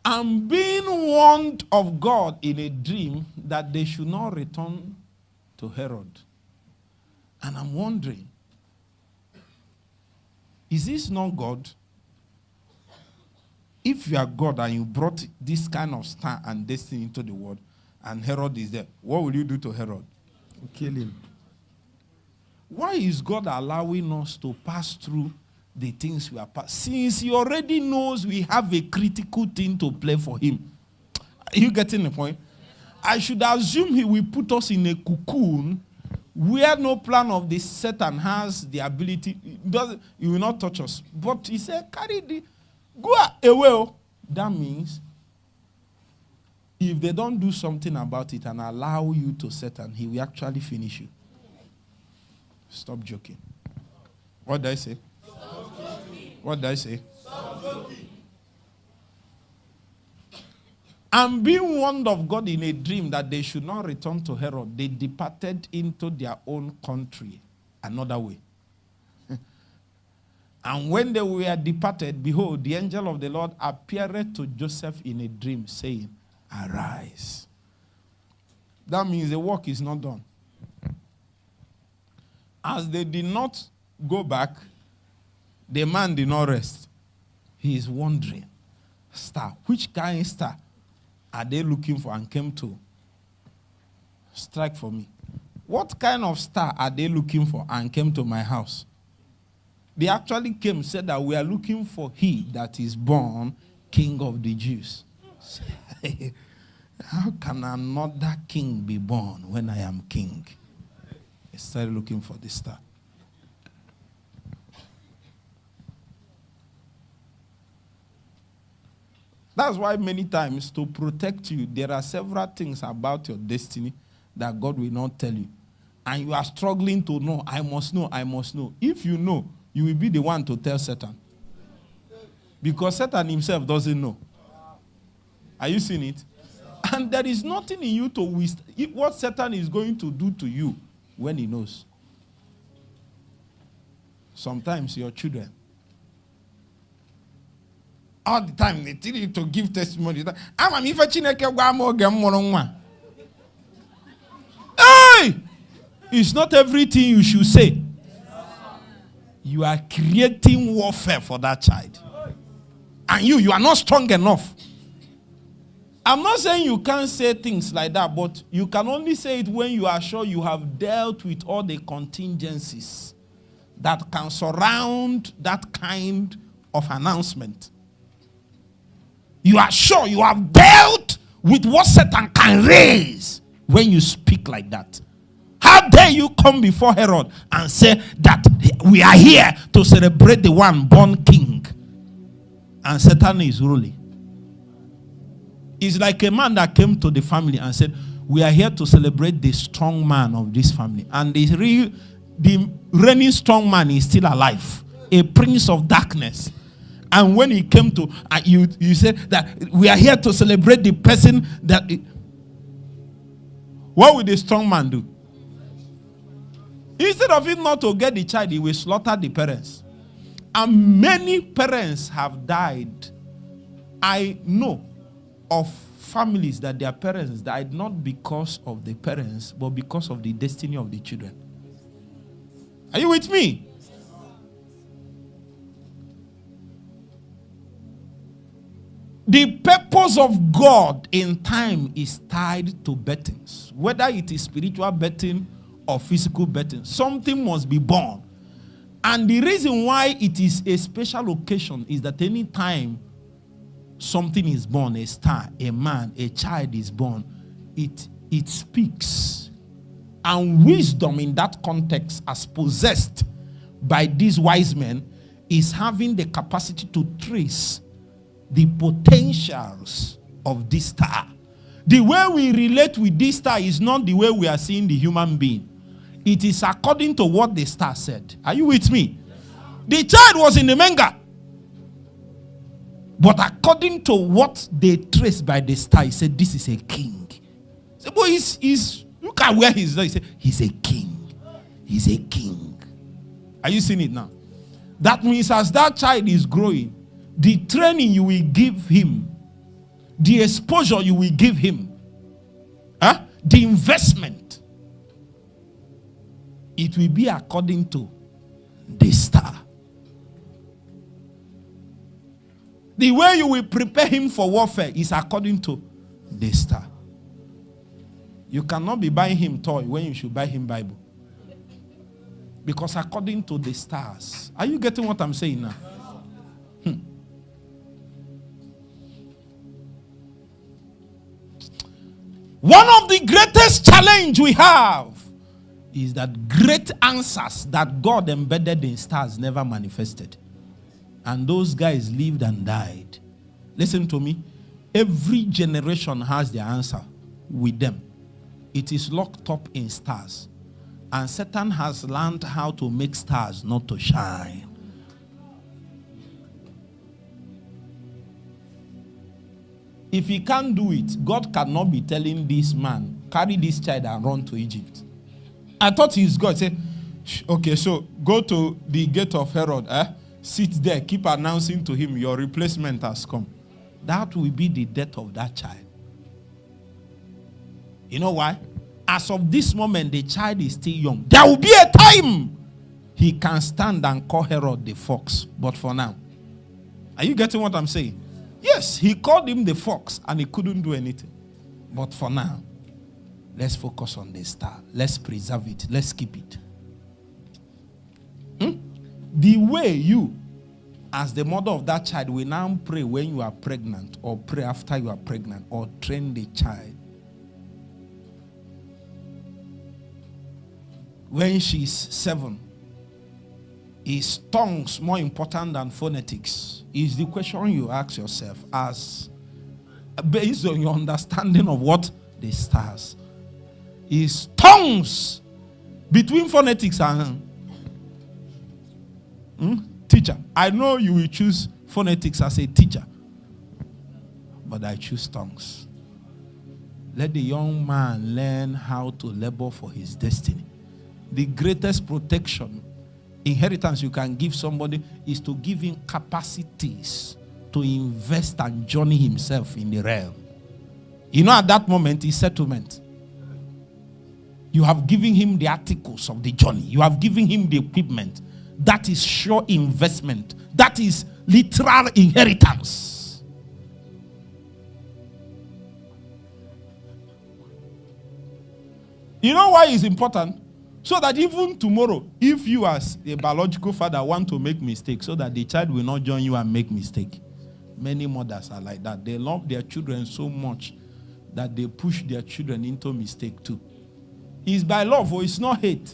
I'm being warned of God in a dream that they should not return to Herod. And I'm wondering, is this not God? If you are God and you brought this kind of star and destiny into the world, and Herod is there, what will you do to Herod? Kill him. Why is God allowing us to pass through the things we are passing? Since he already knows we have a critical thing to play for him. Are you getting the point? I should assume he will put us in a cocoon where no plan of the Satan has the ability. He will not touch us. But he said, go away. That means if they don't do something about it and allow you to Satan, he will actually finish you. Stop joking. What did I say? What did I say? I'm being warned of God in a dream that they should not return to Herod. They departed into their own country another way. And when they were departed, behold, the angel of the Lord appeared to Joseph in a dream, saying, arise. That means the work is not done. As they did not go back, the man did not rest. He is wondering, star, which kind of star are they looking for and came to strike for me? What kind of star are they looking for and came to my house? They actually came, said that we are looking for he that is born King of the Jews. How can another king be born when I am king? They started looking for the star. That's why many times, to protect you, there are several things about your destiny that God will not tell you. And you are struggling to know, I must know, I must know. If you know, you will be the one to tell Satan. Because Satan himself doesn't know. Are you seeing it? And there is nothing in you to withstand what Satan is going to do to you when he knows. Sometimes your children, all the time they tell you to give testimony. Hey! It's not everything you should say. You are creating warfare for that child. And you are not strong enough. I'm not saying you can't say things like that, but you can only say it when you are sure you have dealt with all the contingencies that can surround that kind of announcement. You are sure you have dealt with what Satan can raise when you speak like that. How dare you come before Herod and say that we are here to celebrate the one born king and Satan is ruling? It's like a man that came to the family and said, we are here to celebrate the strong man of this family. And the reigning strong man is still alive, a prince of darkness. And when he came to, you said that we are here to celebrate the person that... What will the strong man do? Instead of him not to get the child, he will slaughter the parents. And many parents have died. I know of families that their parents died not because of the parents, but because of the destiny of the children. Are you with me? The purpose of God in time is tied to birthings. Whether it is spiritual birthing or physical birthing, something must be born. And the reason why it is a special occasion is that any time something is born, a star, a man, a child is born, it speaks. And wisdom in that context, as possessed by these wise men, is having the capacity to trace the potentials of this star. The way we relate with this star is not the way we are seeing the human being. It is according to what the star said. Are you with me? The child was in the manga. But according to what they traced by the star, he said, this is a king. So, boy, look at where he's. He said, he's a king. He's a king. Are you seeing it now? That means as that child is growing, the training you will give him the exposure you will give him, the investment, it will be according to the star. The way you will prepare him for warfare is according to the star. You cannot be buying him toy when you should buy him Bible. Because according to the stars. Are you getting what I'm saying now? One of the greatest challenge we have is that great answers that God embedded in stars never manifested. And those guys lived and died. Listen to me. Every generation has their answer with them. It is locked up in stars. And Satan has learned how to make stars not to shine. If he can't do it, God cannot be telling this man, carry this child and run to Egypt. I thought he's God. Say, okay, so go to the gate of Herod. Sit there, keep announcing to him, your replacement has come. That will be the death of that child. You know why? As of this moment, the child is still young. There will be a time he can stand and call Herod the fox. But for now, are you getting what I'm saying? Yes, he called him the fox and he couldn't do anything. But for now, let's focus on the star. Let's preserve it. Let's keep it. The way you, as the mother of that child, will now pray when you are pregnant, or pray after you are pregnant, or train the child. When she's 7, is tongues more important than phonetics? Is the question you ask yourself as based on your understanding of what the stars. Is tongues between phonetics and teacher? I know you will choose phonetics as a teacher, but I choose tongues. Let the young man learn how to labor for his destiny. The greatest protection, inheritance you can give somebody is to give him capacities to invest and journey himself in the realm. You know, at that moment is settlement. You have given him the articles of the journey. You have given him the equipment. That is sure investment. That is literal inheritance. You know why it's important? So that even tomorrow, if you as a biological father want to make mistakes, so that the child will not join you and make mistake. Many mothers are like that. They love their children so much that they push their children into mistake too. It's by love or it's not hate.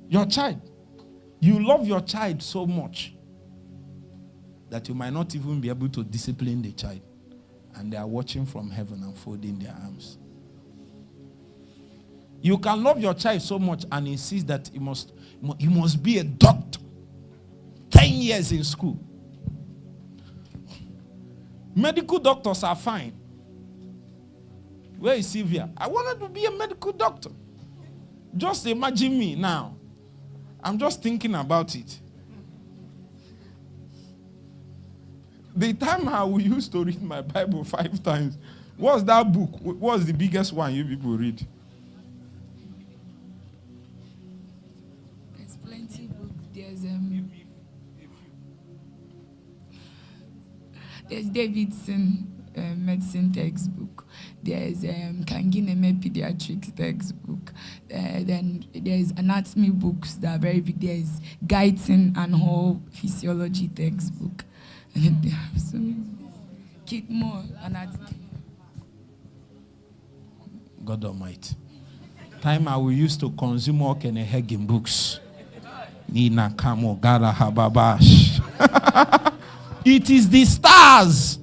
Your child. You love your child so much that you might not even be able to discipline the child. And they are watching from heaven and folding their arms. You can love your child so much and insist that he must be a doctor. 10 years in school. Medical doctors are fine. Where is Sylvia? I wanted to be a medical doctor. Just imagine me now. I'm just thinking about it. The time I used to read my Bible 5 times. What's that book? What's the biggest one you people read? There's plenty books. There's Davidson medicine textbook. There's Kangineme pediatrics textbook. Then there's anatomy books that are very big. There's Guyton and Hall physiology textbook. And then they have some keep more anatomy. God Almighty. Time I will use to consume all kind of Hegin books. Nina Kamo Gara Hababash. It is the stars.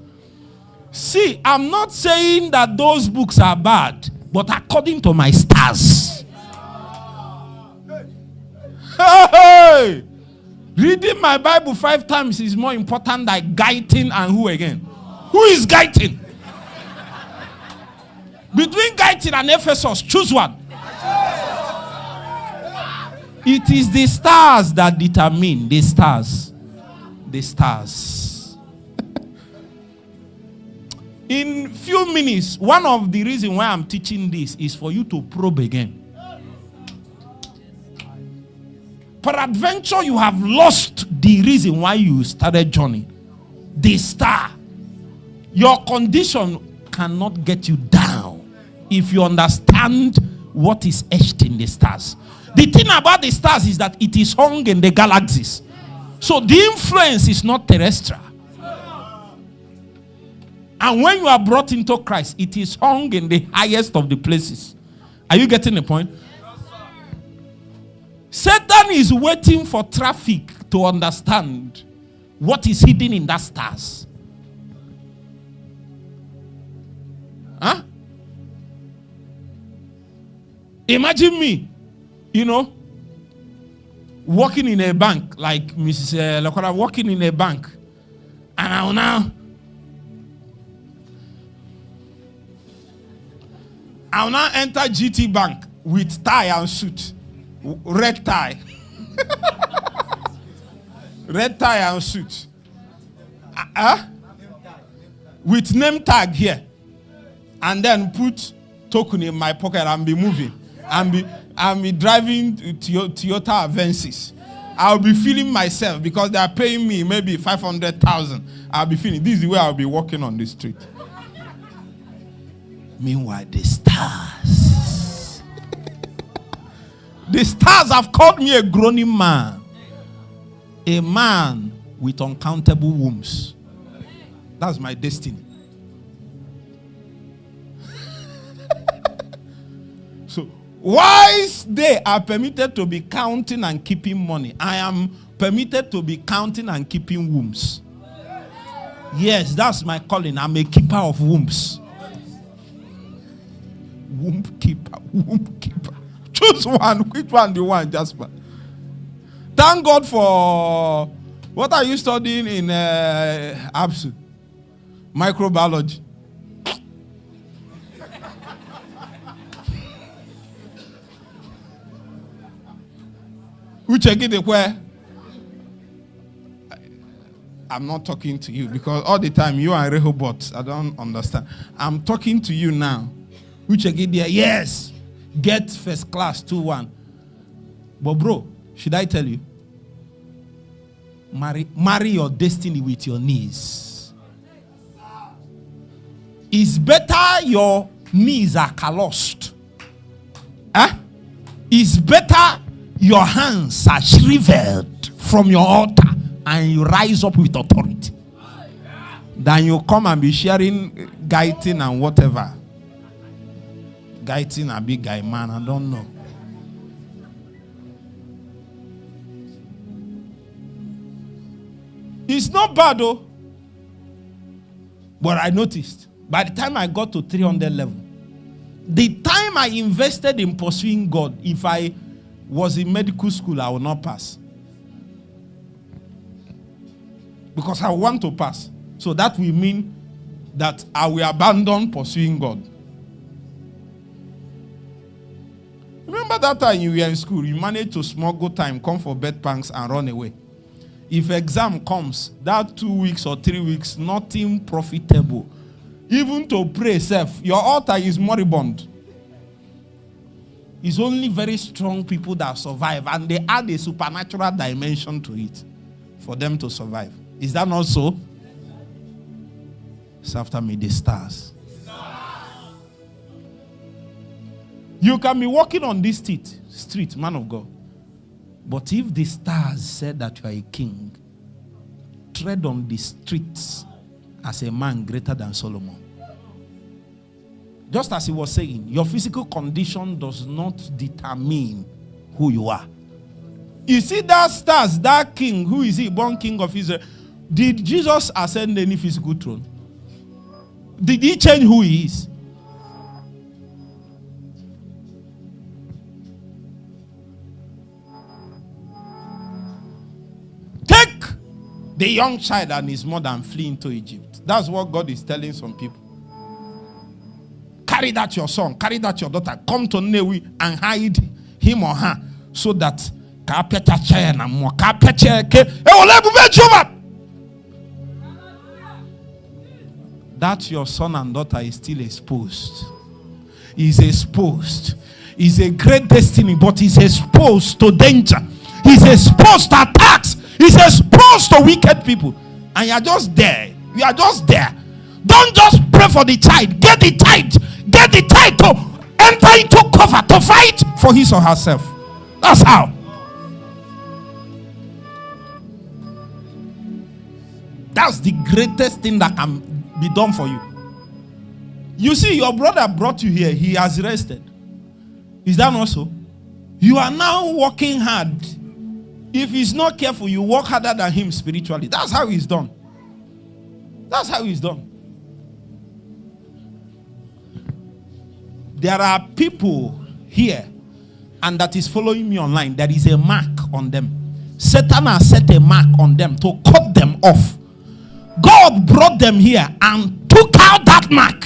See, I'm not saying that those books are bad, but according to my stars. Hey! Reading my Bible 5 times is more important than Guyton and who again? Who is Guyton? Between Guyton and Ephesus, choose one. It is the stars that determine the stars. the stars. In few minutes, one of the reasons why I'm teaching this is for you to probe again. Peradventure, you have lost the reason why you started journey. The star. Your condition cannot get you down if you understand what is etched in the stars. The thing about the stars is that it is hung in the galaxies. So the influence is not terrestrial. And when you are brought into Christ, it is hung in the highest of the places. Are you getting the point? Satan is waiting for traffic to understand what is hidden in that stars. Huh? Imagine me, working in a bank, like Mrs. Lakora, working in a bank, and I'll now enter GT Bank with tie and suit, red tie, red tie and suit, with name tag here, and then put token in my pocket and be moving, and be driving Toyota Avensis. I'll be feeling myself because they are paying me maybe 500,000. I'll be feeling this is the way I'll be walking on the street. Meanwhile, the stars. The stars have called me a groaning man. A man with uncountable wombs. That's my destiny. So, whilst they are permitted to be counting and keeping money, I am permitted to be counting and keeping wombs. Yes, that's my calling. I'm a keeper of wombs. Womb keeper, womb keeper. Choose one. Which one do you want, Jasper? Thank God for what are you studying in ABSU? Microbiology. Which where? I'm not talking to you because all the time you are Rehoboth. I don't understand. I'm talking to you now. Which again there? Yes. Get first class 2-1. But bro, should I tell you? Marry your destiny with your knees. It's better your knees are calloused. It's better your hands are shriveled from your altar and you rise up with authority than you come and be sharing guiding and whatever. Guiding a big guy, man, I don't know. It's not bad though. But I noticed by the time I got to 300 level, the time I invested in pursuing God, if I was in medical school, I would not pass. Because I want to pass. So that will mean that I will abandon pursuing God. Remember that time you were in school, you managed to smuggle time, come for bedpanks and run away. If exam comes, that 2 weeks or 3 weeks, nothing profitable. Even to pray self, your altar is moribund. It's only very strong people that survive, and they add a supernatural dimension to it for them to survive. Is that not so? It's after me, the stars. You can be walking on this street, man of God. But if the stars said that you are a king, tread on the streets as a man greater than Solomon. Just as he was saying, your physical condition does not determine who you are. You see that stars, that king, who is he, born king of Israel? Did Jesus ascend any physical throne? Did he change who he is? Take the young child and his mother and flee into Egypt. That's what God is telling some people. Carry that your son, carry that your daughter, come to Newi and hide him or her so that that your son and daughter is still exposed. He's exposed. He's a great destiny, but he's exposed to danger. He's exposed to attacks. He's exposed to wicked people. And you're just there. You are just there. Don't just pray for the child. Get the child. Get the child to enter into cover to fight for his or herself. That's how. That's the greatest thing that can be done for you. You see, your brother brought you here. He has rested. Is that not so? You are now working hard. If he's not careful, you work harder than him spiritually. That's how he's done. That's how he's done. There are people here, and that is following me online. There is a mark on them. Satan has set a mark on them to cut them off. God brought them here and took out that mark.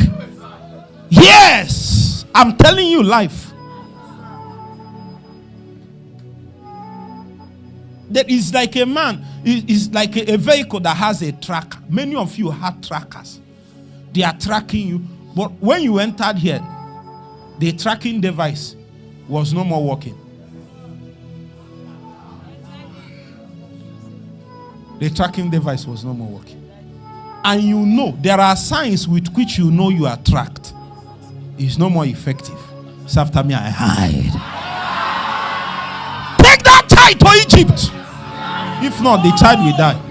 Yes, I'm telling you, life. There is like a man, it's like a vehicle that has a tracker. Many of you had trackers. They are tracking you. But when you entered here, the tracking device was no more working. The tracking device was no more working. And you know, there are signs with which you know you are tracked. It's no more effective. So after me, I hide. Take that child to Egypt. If not, the child will die.